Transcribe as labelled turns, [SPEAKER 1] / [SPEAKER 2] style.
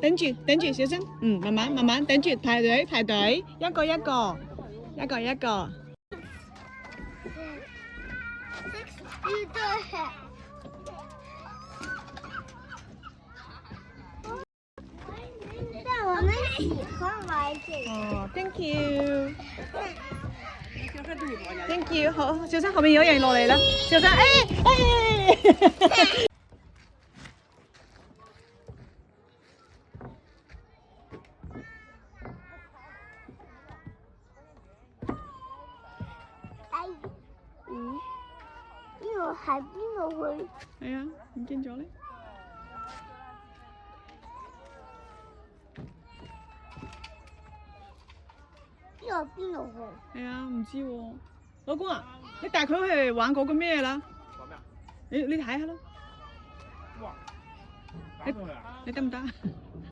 [SPEAKER 1] 等住，小心。慢慢，等住，排隊，一個一個。
[SPEAKER 2] 但我们喜欢玩这个。
[SPEAKER 1] 哦，thank you，好，小心後面有人落嚟啦，小心，
[SPEAKER 2] 哎，呢個喺邊度去？
[SPEAKER 1] 係啊，唔見咗咧。
[SPEAKER 2] 呢個邊度去？
[SPEAKER 1] 係啊，唔知喎。老公啊，你帶佢去玩嗰個咩啦？
[SPEAKER 3] 玩咩啊？
[SPEAKER 1] 你睇下咯，
[SPEAKER 3] 哇！打到佢啊！
[SPEAKER 1] 你得唔得？